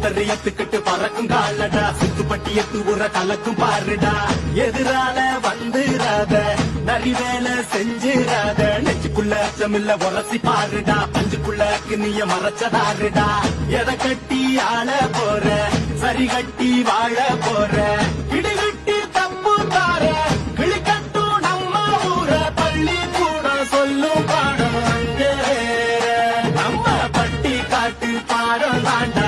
சுந்தரியத்துக்கிட்டு பறக்கும் காலடா சுத்துப்பட்டி எத்து உர கலக்கும் பாருடா எதிரால வந்துராத நரிவேல செஞ்சிராத நெஞ்சுக்குள்ள அச்சமில்ல உரசி பாருடா பஞ்சுக்குள்ள கிணிய மறைச்சதாருடா எதை கட்டி ஆள போற சரி கட்டி வாழ போற இடிகட்டி தப்பு தார கிளிக்கட்டும் நம்ம ஊர பள்ளி கூட சொல்லும் பாடம் அங்கே நம்ம பட்டி காட்டு பாடம் தாண்டா